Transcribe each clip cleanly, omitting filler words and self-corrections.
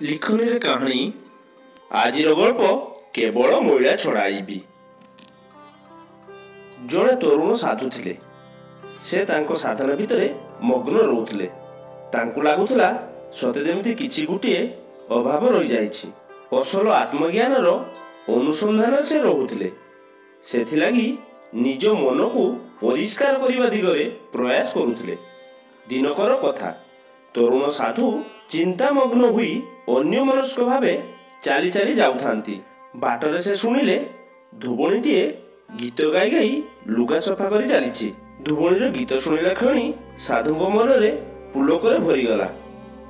लिखनी कहानी आज गल्प केवल मैला छड़ाइबी। जड़े तरुण साधु थिले। से तांको साधना भितर मग्न रोथले। तांको लागुथला सते जेमिति किछि गुटिए अभाव रहि जाइछि। असल आत्मज्ञानर अनुसंधान से रहुथिले। सेथिलागि निज मन को परिष्कार करिबा दिगरे प्रयास करुथिले। दिनकर कथा तरुण साधु चिंतामग्न हुई अन्यमनस्क भावे चाली चाली जाउथांती। बाटरे से शुणिले धुबणीटीए गीत गाई गाई लुगा सफा करी चलीछि। धुबणीर गीत शुणिला क्षणी साधुଙ୍କ मनरे पुलकरे भरीगला।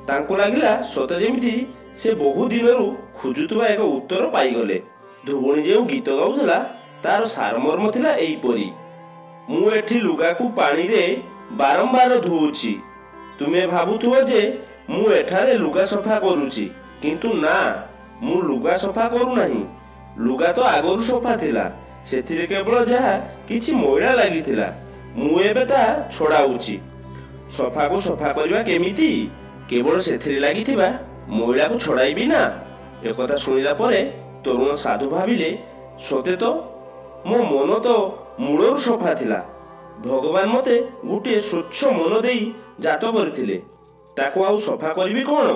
तांको लागिला सते जेमिति से बहु दिनरु खोजुथुबा एक उत्तर पाइगले। धुबणी जे गीत गाउथला तार सारमर्म थिला एइपरि। मु एठी लुगा को पानी रे बारंबार धुउछि। तुमे भाबुथुबो जे मु एठारे लुगा सफा करूछि, किंतु ना, मु लुगा सफा करू नाही। लुगा तो आगरु सफा थिला। सेथिरे केवल जहा किछि मैला लागिथिला। मु एबे ता छोड़ाउछि। सफा को सफा करबा केमिति? केवल सेथिरे लागिथिबा मैला को छोड़ाइबी ना। एकथा सुनिला परे तरुण साधु भाबिले सते तो मो मन तो मूलरु सफा थिला। भगवान मते गुटे स्वच्छ मन देई जात करथिले। ताको आउ सफा करबी कोन?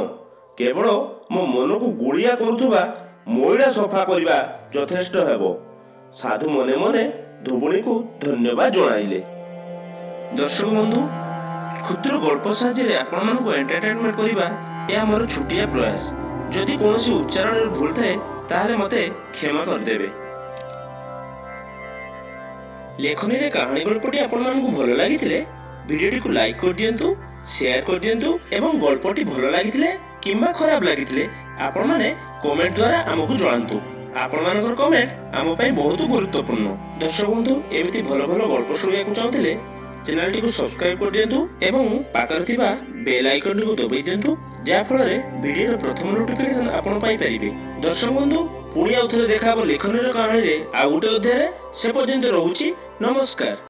केवल मो मन को गुड़िया करुथुबा मैला सफा करबा यथेष्ट हेबो। साधु मने मने धुबणी को धन्यवाद जणाइले। दर्शक बंधु, क्षुद्र गल्प साहाय्य आपण मानक एंटरटेनमेंट करबा या हमर छुटिया प्रयास। जदि कोनोसी उच्चारण भूल थाए ताहारे मते क्षमा कर देबे। लेखनी रे कहानी गल्पटी आपण मानक भलो लागिथिले वीडियोटी को लाइक कर दियंतु, शेयर कर दियंतु एवं गल्पटी भलो लागिथिले किंबा खराब लागिथिले आपण माने कमेंट द्वारा हमकु जणांतु। आपण मानकर कमेंट आम पई बहुत गुरुत्वपूर्ण। दर्शक बंधु, एमिति भलो भलो गल्प सुनिया को चाहथिले चैनल टी को सब्सक्राइब कर दियंतु एवं पाकर थिबा बेल आइकन को दबाई दियंतु, जा फल रे वीडियो प्रथम नोटिफिकेशन आपण पाई परिबे। दर्शक बंधु, पुणी आउथरे देखा लेखनी कहानी रे आ गुटे अध्याय से पर्यंत रहुछि। नमस्कार।